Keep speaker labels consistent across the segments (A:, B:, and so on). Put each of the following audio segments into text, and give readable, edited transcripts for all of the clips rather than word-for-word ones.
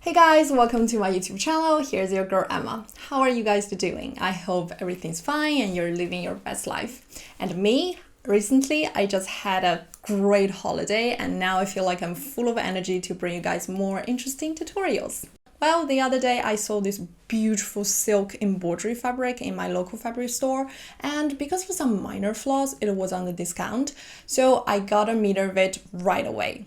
A: Hey guys, welcome to my YouTube channel. Here's your girl Emma. How are you guys doing? I hope everything's fine and you're living your best life. And me, recently I just had a great holiday and now I feel like I'm full of energy to bring you guys more interesting tutorials. Well, the other day I saw this beautiful silk embroidery fabric in my local fabric store, and because of some minor flaws, it was on the discount, so I got a meter of it right away.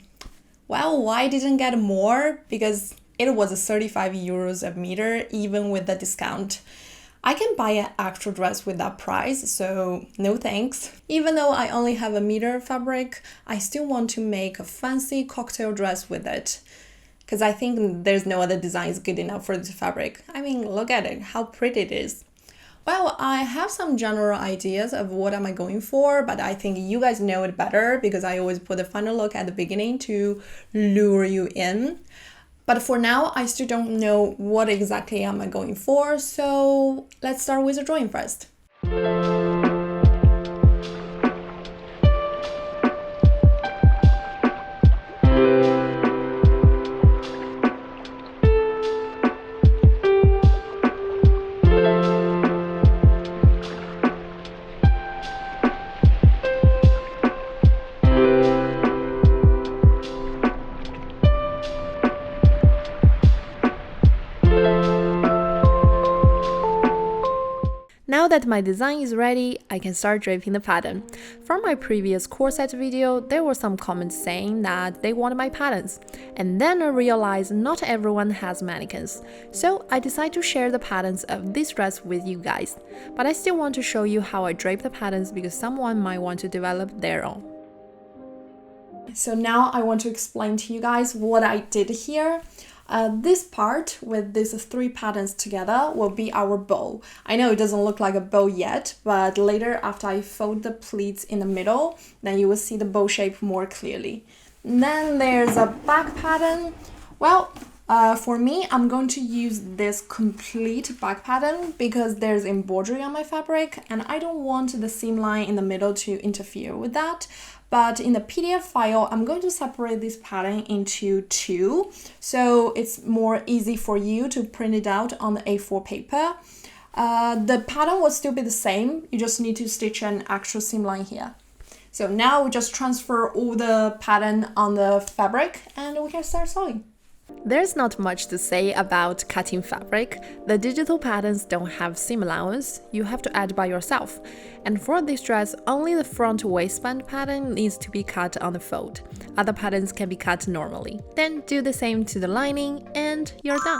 A: Well, why didn't get more? Because it was a 35 euros a meter, even with the discount. I can buy an actual dress with that price, so no thanks. Even though I only have a meter fabric, I still want to make a fancy cocktail dress with it, because I think there's no other designs good enough for this fabric. I mean, look at it, how pretty it is. Well, I have some general ideas of what am I going for, but I think you guys know it better because I always put a final look at the beginning to lure you in. But for now, I still don't know what exactly am I going for, so let's start with the drawing first. Now that my design is ready, I can start draping the pattern. From my previous corset video, there were some comments saying that they wanted my patterns. And then I realized not everyone has mannequins. So I decided to share the patterns of this dress with you guys. But I still want to show you how I drape the patterns because someone might want to develop their own. So now I want to explain to you guys what I did here. This part with these three patterns together will be our bow. I know it doesn't look like a bow yet, but later after I fold the pleats in the middle, then you will see the bow shape more clearly. And then there's a back pattern. Well, for me, I'm going to use this complete back pattern because there's embroidery on my fabric and I don't want the seam line in the middle to interfere with that. But in the PDF file, I'm going to separate this pattern into two, so it's more easy for you to print it out on the A4 paper. The pattern will still be the same, you just need to stitch an extra seam line here. So now we just transfer all the pattern on the fabric and we can start sewing. There's not much to say about cutting fabric. The digital patterns don't have seam allowance, you have to add by yourself. And for this dress, only the front waistband pattern needs to be cut on the fold. Other patterns can be cut normally. Then do the same to the lining and you're done.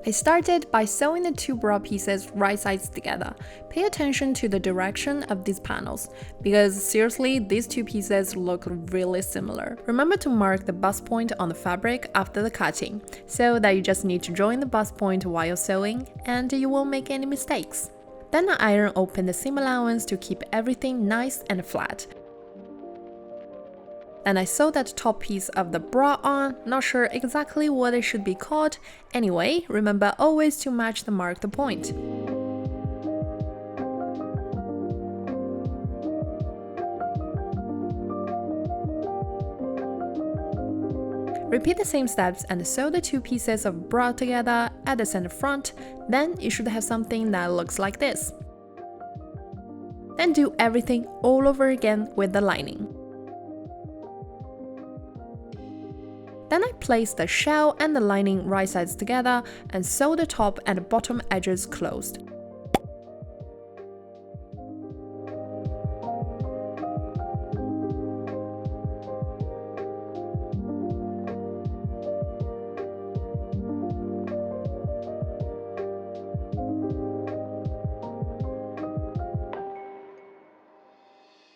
A: I started by sewing the two bra pieces right sides together. Pay attention to the direction of these panels, because seriously, these two pieces look really similar. Remember to mark the bust point on the fabric after the cutting, so that you just need to join the bust point while you're sewing, and you won't make any mistakes. Then I iron open the seam allowance to keep everything nice and flat. Then I sew that top piece of the bra on, not sure exactly what it should be called. Anyway, remember always to match the marked point. Repeat the same steps and sew the two pieces of bra together at the center front, then you should have something that looks like this. Then do everything all over again with the lining. Then I place the shell and the lining right sides together and sew the top and bottom edges closed.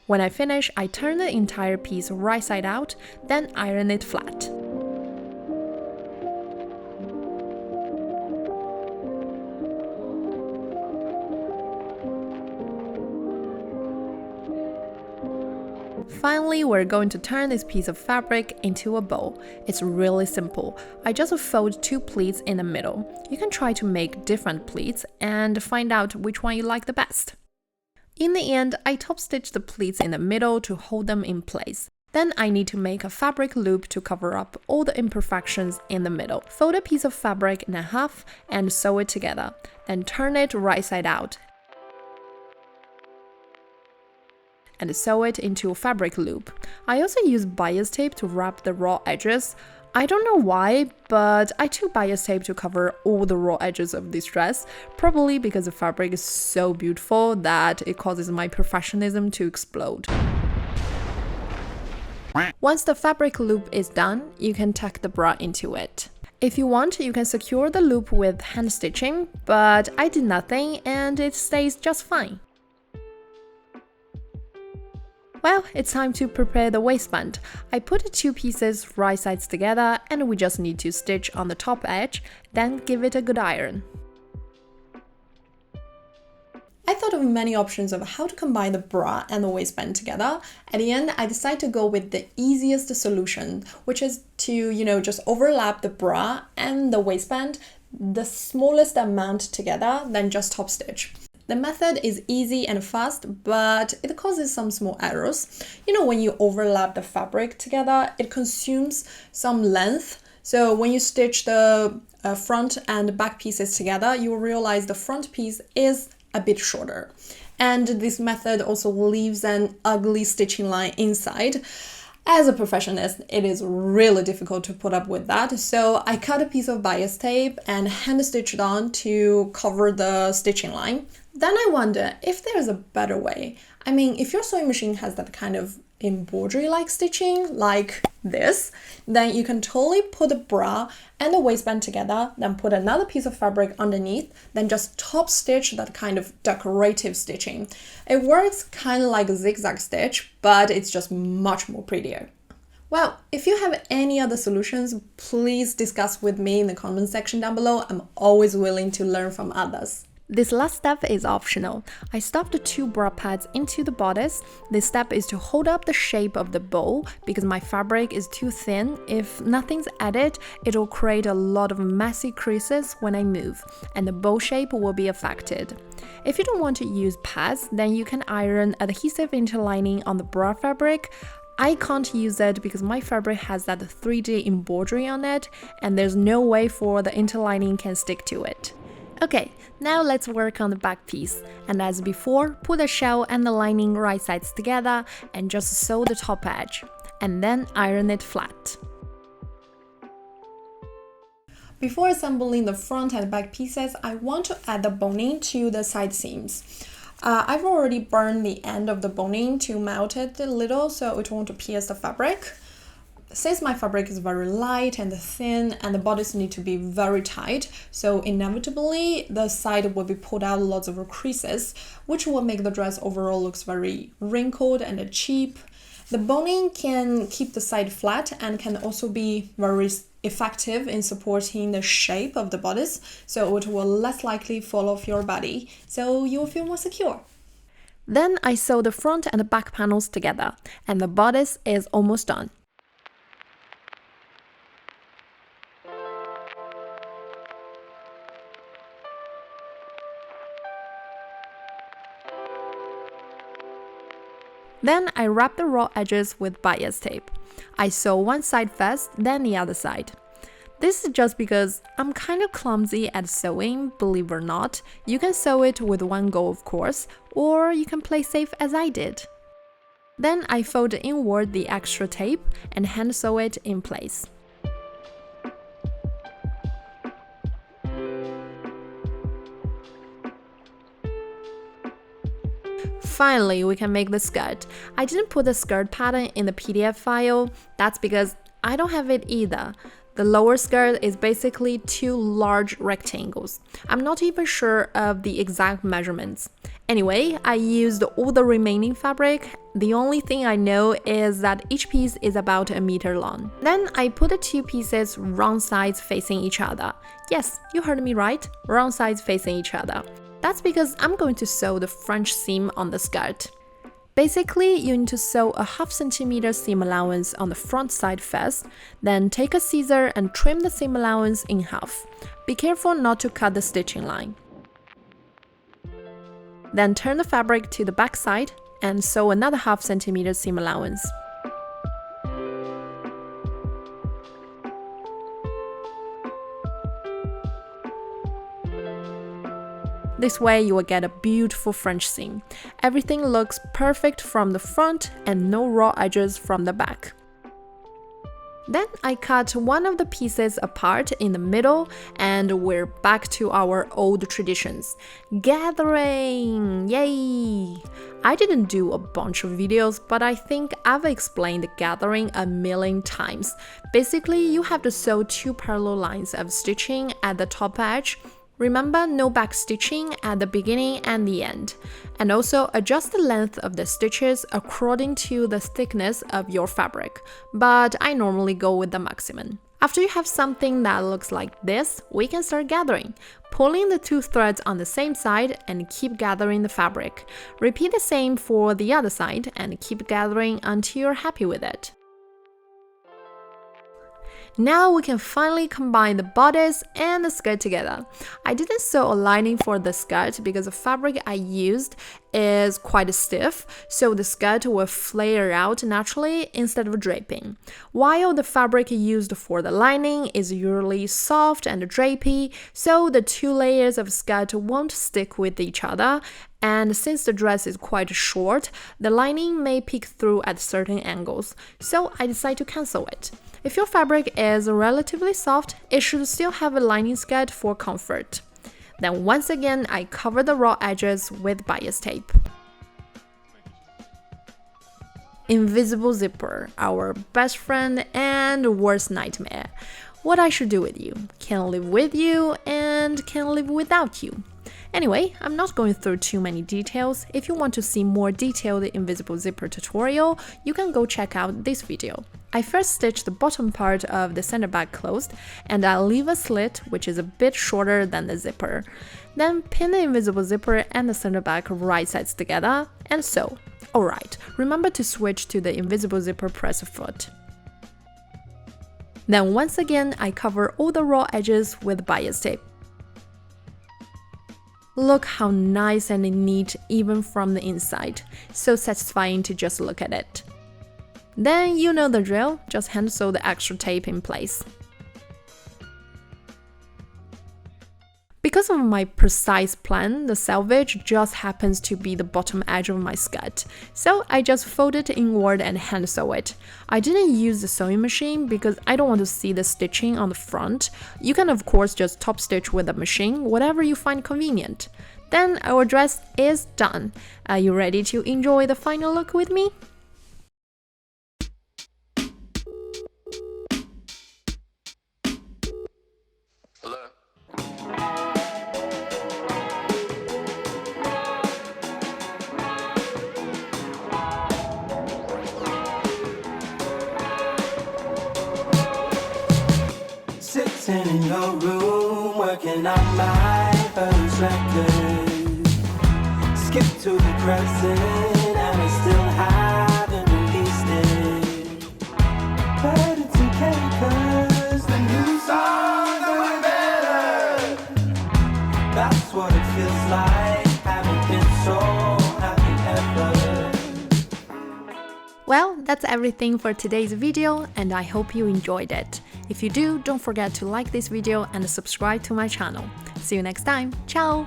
A: When I finish, I turn the entire piece right side out, then iron it flat. Finally, we're going to turn this piece of fabric into a bow. It's really simple. I just fold two pleats in the middle. You can try to make different pleats and find out which one you like the best. In the end, I top stitch the pleats in the middle to hold them in place. Then I need to make a fabric loop to cover up all the imperfections in the middle. Fold a piece of fabric in half and sew it together. Then turn it right side out and sew it into a fabric loop. I also use bias tape to wrap the raw edges. I don't know why, but I took bias tape to cover all the raw edges of this dress, probably because the fabric is so beautiful that it causes my perfectionism to explode. Once the fabric loop is done, you can tuck the bra into it. If you want, you can secure the loop with hand stitching, but I did nothing and it stays just fine. Well, it's time to prepare the waistband. I put the two pieces right sides together and we just need to stitch on the top edge, then give it a good iron. I thought of many options of how to combine the bra and the waistband together. At the end, I decided to go with the easiest solution, which is to, just overlap the bra and the waistband the smallest amount together, then just top stitch. The method is easy and fast, but it causes some small errors. When you overlap the fabric together, it consumes some length. So when you stitch the front and back pieces together, you will realize the front piece is a bit shorter. And this method also leaves an ugly stitching line inside. As a perfectionist, it is really difficult to put up with that. So I cut a piece of bias tape and hand stitched it on to cover the stitching line. Then I wonder if there's a better way. I mean, if your sewing machine has that kind of embroidery-like stitching, like this, then you can totally put the bra and the waistband together, then put another piece of fabric underneath, then just top stitch that kind of decorative stitching. It works kind of like a zigzag stitch, but it's just much more prettier. Well, if you have any other solutions, please discuss with me in the comment section down below. I'm always willing to learn from others. This last step is optional. I stuffed the two bra pads into the bodice. This step is to hold up the shape of the bow because my fabric is too thin. If nothing's added, it will create a lot of messy creases when I move, and the bow shape will be affected. If you don't want to use pads, then you can iron adhesive interlining on the bra fabric. I can't use it because my fabric has that 3D embroidery on it, and there's no way for the interlining can stick to it. Okay, now let's work on the back piece, and as before, put the shell and the lining right sides together and just sew the top edge, and then iron it flat. Before assembling the front and back pieces, I want to add the boning to the side seams. I've already burned the end of the boning to melt it a little so it won't pierce the fabric. Since my fabric is very light and thin and the bodice need to be very tight, so inevitably the side will be pulled out lots of creases, which will make the dress overall looks very wrinkled and cheap. The boning can keep the side flat and can also be very effective in supporting the shape of the bodice, so it will less likely fall off your body, so you will feel more secure. Then I sew the front and the back panels together, and the bodice is almost done. Then I wrap the raw edges with bias tape. I sew one side first, then the other side. This is just because I'm kind of clumsy at sewing, believe it or not. You can sew it with one go, of course, or you can play safe as I did. Then I fold inward the extra tape and hand sew it in place. Finally, we can make the skirt. I didn't put the skirt pattern in the PDF file. That's because I don't have it either. The lower skirt is basically two large rectangles. I'm not even sure of the exact measurements. Anyway, I used all the remaining fabric. The only thing I know is that each piece is about 1 meter long. Then I put the two pieces wrong sides facing each other. Yes, you heard me right, wrong sides facing each other. That's because I'm going to sew the French seam on the skirt. Basically, you need to sew a 0.5 centimeter seam allowance on the front side first, then take a scissor and trim the seam allowance in half. Be careful not to cut the stitching line. Then turn the fabric to the back side and sew another 0.5 centimeter seam allowance. This way you will get a beautiful French seam. Everything looks perfect from the front and no raw edges from the back. Then I cut one of the pieces apart in the middle and we're back to our old traditions. Gathering! Yay! I didn't do a bunch of videos, but I think I've explained gathering a million times. Basically, you have to sew 2 parallel lines of stitching at the top edge. Remember, no back stitching at the beginning and the end. And also adjust the length of the stitches according to the thickness of your fabric, but I normally go with the maximum. After you have something that looks like this, we can start gathering. Pulling the 2 threads on the same side and keep gathering the fabric. Repeat the same for the other side and keep gathering until you're happy with it. Now we can finally combine the bodice and the skirt together. I didn't sew a lining for the skirt because the fabric I used is quite stiff, so the skirt will flare out naturally instead of draping. While the fabric used for the lining is usually soft and drapey, so the 2 layers of skirt won't stick with each other, and since the dress is quite short, the lining may peek through at certain angles, so I decided to cancel it. If your fabric is relatively soft, it should still have a lining skirt for comfort. Then once again, I cover the raw edges with bias tape. Invisible zipper, our best friend and worst nightmare. What I should do with you, can live with you and can live without you. Anyway, I'm not going through too many details. If you want to see more detailed invisible zipper tutorial, you can go check out this video. I first stitch the bottom part of the center back closed, and I leave a slit which is a bit shorter than the zipper. Then pin the invisible zipper and the center back right sides together and sew. Alright, remember to switch to the invisible zipper press foot. Then once again, I cover all the raw edges with bias tape. Look how nice and neat even from the inside. So satisfying to just look at it. Then you know the drill, just hand sew the extra tape in place. Because of my precise plan, the selvage just happens to be the bottom edge of my skirt, so I just fold it inward and hand sew it. I didn't use the sewing machine because I don't want to see the stitching on the front. You can of course just top stitch with the machine, whatever you find convenient. Then our dress is done. Are you ready to enjoy the final look with me?
B: Sitting in your room, working on my first record. Skip to the present, and I still haven't released it. But it's okay, 'cause the new songs are way better. That's what it feels like, haven't been so happy ever.
A: Well, that's everything for today's video, and I hope you enjoyed it. If you do, don't forget to like this video and subscribe to my channel. See you next time. Ciao!